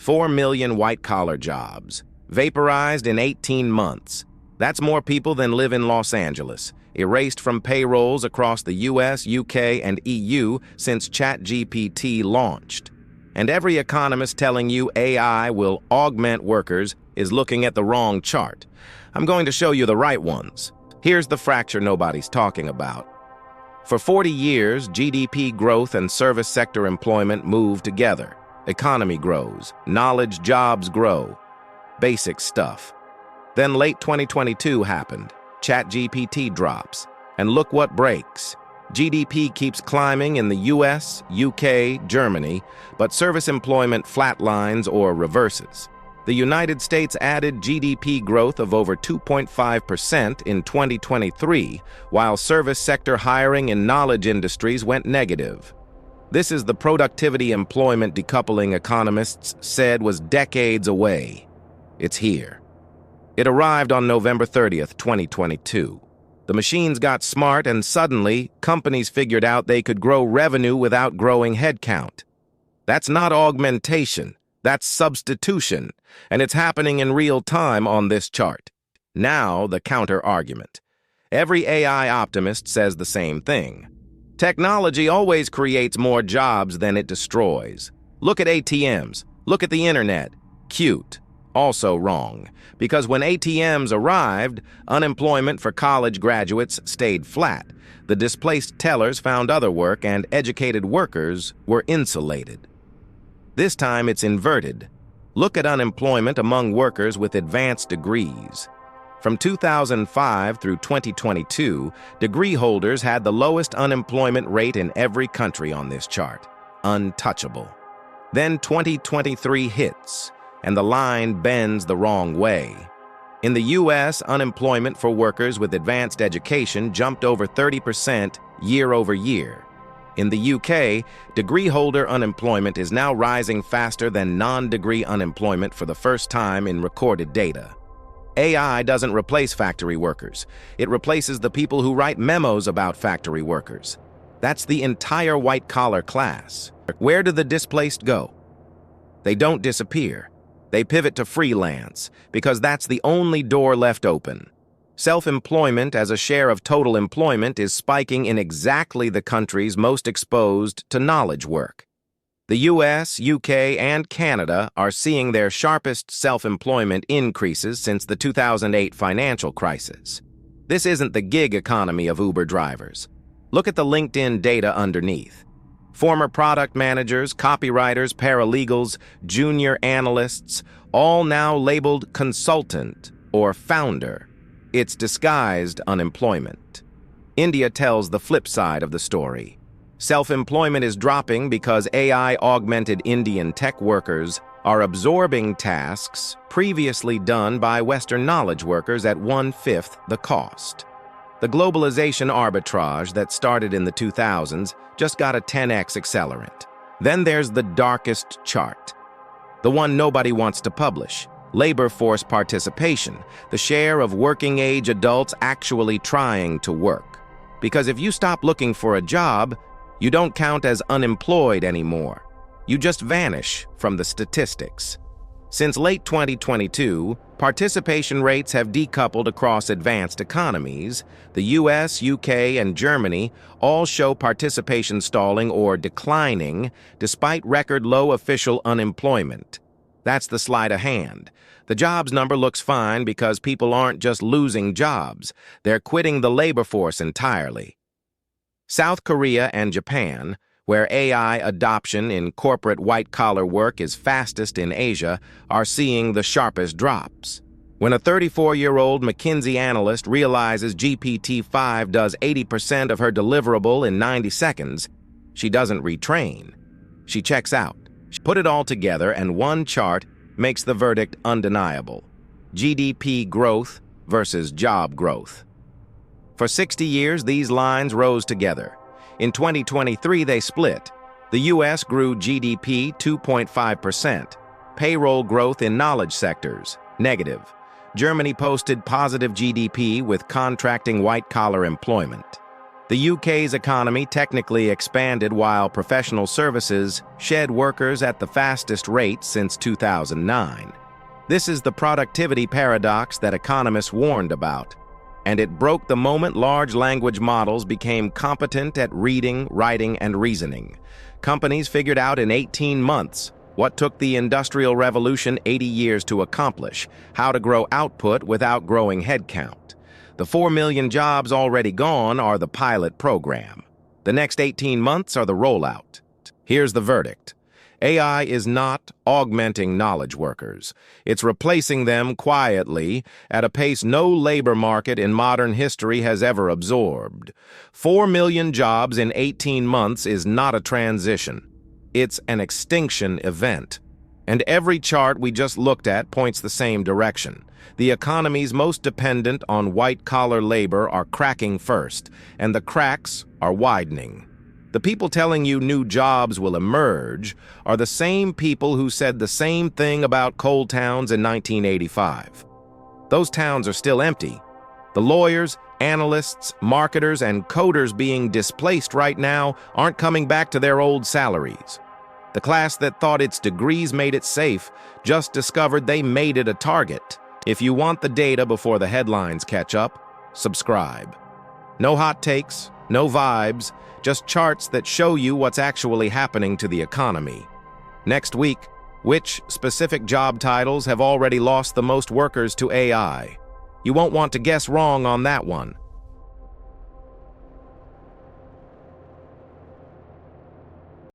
4 million white-collar jobs, vaporized in 18 months. That's more people than live in Los Angeles, erased from payrolls across the US, UK, and EU since ChatGPT launched. And every economist telling you AI will augment workers is looking at the wrong chart. I'm going to show you the right ones. Here's the fracture nobody's talking about. For 40 years, GDP growth and service sector employment move together. Economy grows, knowledge jobs grow. Basic stuff. Then late 2022 happened. ChatGPT drops. And look what breaks. GDP keeps climbing in the US, UK, Germany, but service employment flatlines or reverses. The United States added GDP growth of over 2.5% in 2023, while service sector hiring in knowledge industries went negative. This is the productivity employment decoupling economists said was decades away. It's here. It arrived on November 30th, 2022. The machines got smart and suddenly, companies figured out they could grow revenue without growing headcount. That's not augmentation, that's substitution, and it's happening in real time on this chart. Now, the counter-argument. Every AI optimist says the same thing. Technology always creates more jobs than it destroys. Look at ATMs, look at the internet. Cute. Also wrong, because when ATMs arrived, unemployment for college graduates stayed flat. The displaced tellers found other work and educated workers were insulated. This time it's inverted. Look at unemployment among workers with advanced degrees. From 2005 through 2022, degree holders had the lowest unemployment rate in every country on this chart. Untouchable. Then 2023 hits, and the line bends the wrong way. In the US, unemployment for workers with advanced education jumped over 30% year over year. In the UK, degree holder unemployment is now rising faster than non-degree unemployment for the first time in recorded data. AI doesn't replace factory workers. It replaces the people who write memos about factory workers. That's the entire white-collar class. Where do the displaced go? They don't disappear. They pivot to freelance, because that's the only door left open. Self-employment as a share of total employment is spiking in exactly the countries most exposed to knowledge work. The US, UK, and Canada are seeing their sharpest self-employment increases since the 2008 financial crisis. This isn't the gig economy of Uber drivers. Look at the LinkedIn data underneath. Former product managers, copywriters, paralegals, junior analysts, all now labeled consultant or founder. It's disguised unemployment. India tells the flip side of the story. Self-employment is dropping because AI-augmented Indian tech workers are absorbing tasks previously done by Western knowledge workers at 1/5 the cost. The globalization arbitrage that started in the 2000s just got a 10x accelerant. Then there's the darkest chart, the one nobody wants to publish. Labor force participation, the share of working-age adults actually trying to work. Because if you stop looking for a job, you don't count as unemployed anymore. You just vanish from the statistics. Since late 2022, participation rates have decoupled across advanced economies. The US, UK, and Germany all show participation stalling or declining despite record low official unemployment. That's the sleight of hand. The jobs number looks fine because people aren't just losing jobs, they're quitting the labor force entirely. South Korea and Japan, where AI adoption in corporate white-collar work is fastest in Asia, are seeing the sharpest drops. When a 34-year-old McKinsey analyst realizes GPT-5 does 80% of her deliverable in 90 seconds, she doesn't retrain. She checks out. She put it all together, and one chart makes the verdict undeniable. GDP growth versus job growth. For 60 years, these lines rose together. In 2023, they split. The US grew GDP 2.5%. Payroll growth in knowledge sectors, negative. Germany posted positive GDP with contracting white-collar employment. The UK's economy technically expanded while professional services shed workers at the fastest rate since 2009. This is the productivity paradox that economists warned about, and it broke the moment large language models became competent at reading, writing, and reasoning. Companies figured out in 18 months what took the Industrial Revolution 80 years to accomplish: how to grow output without growing headcount. The 4 million jobs already gone are the pilot program. The next 18 months are the rollout. Here's the verdict. AI is not augmenting knowledge workers. It's replacing them quietly at a pace no labor market in modern history has ever absorbed. 4 million jobs in 18 months is not a transition. It's an extinction event. And every chart we just looked at points the same direction. The economies most dependent on white-collar labor are cracking first, and the cracks are widening. The people telling you new jobs will emerge are the same people who said the same thing about coal towns in 1985. Those towns are still empty. The lawyers, analysts, marketers, and coders being displaced right now aren't coming back to their old salaries. The class that thought its degrees made it safe just discovered they made it a target. If you want the data before the headlines catch up, subscribe. No hot takes, no vibes, just charts that show you what's actually happening to the economy. Next week, which specific job titles have already lost the most workers to AI? You won't want to guess wrong on that one.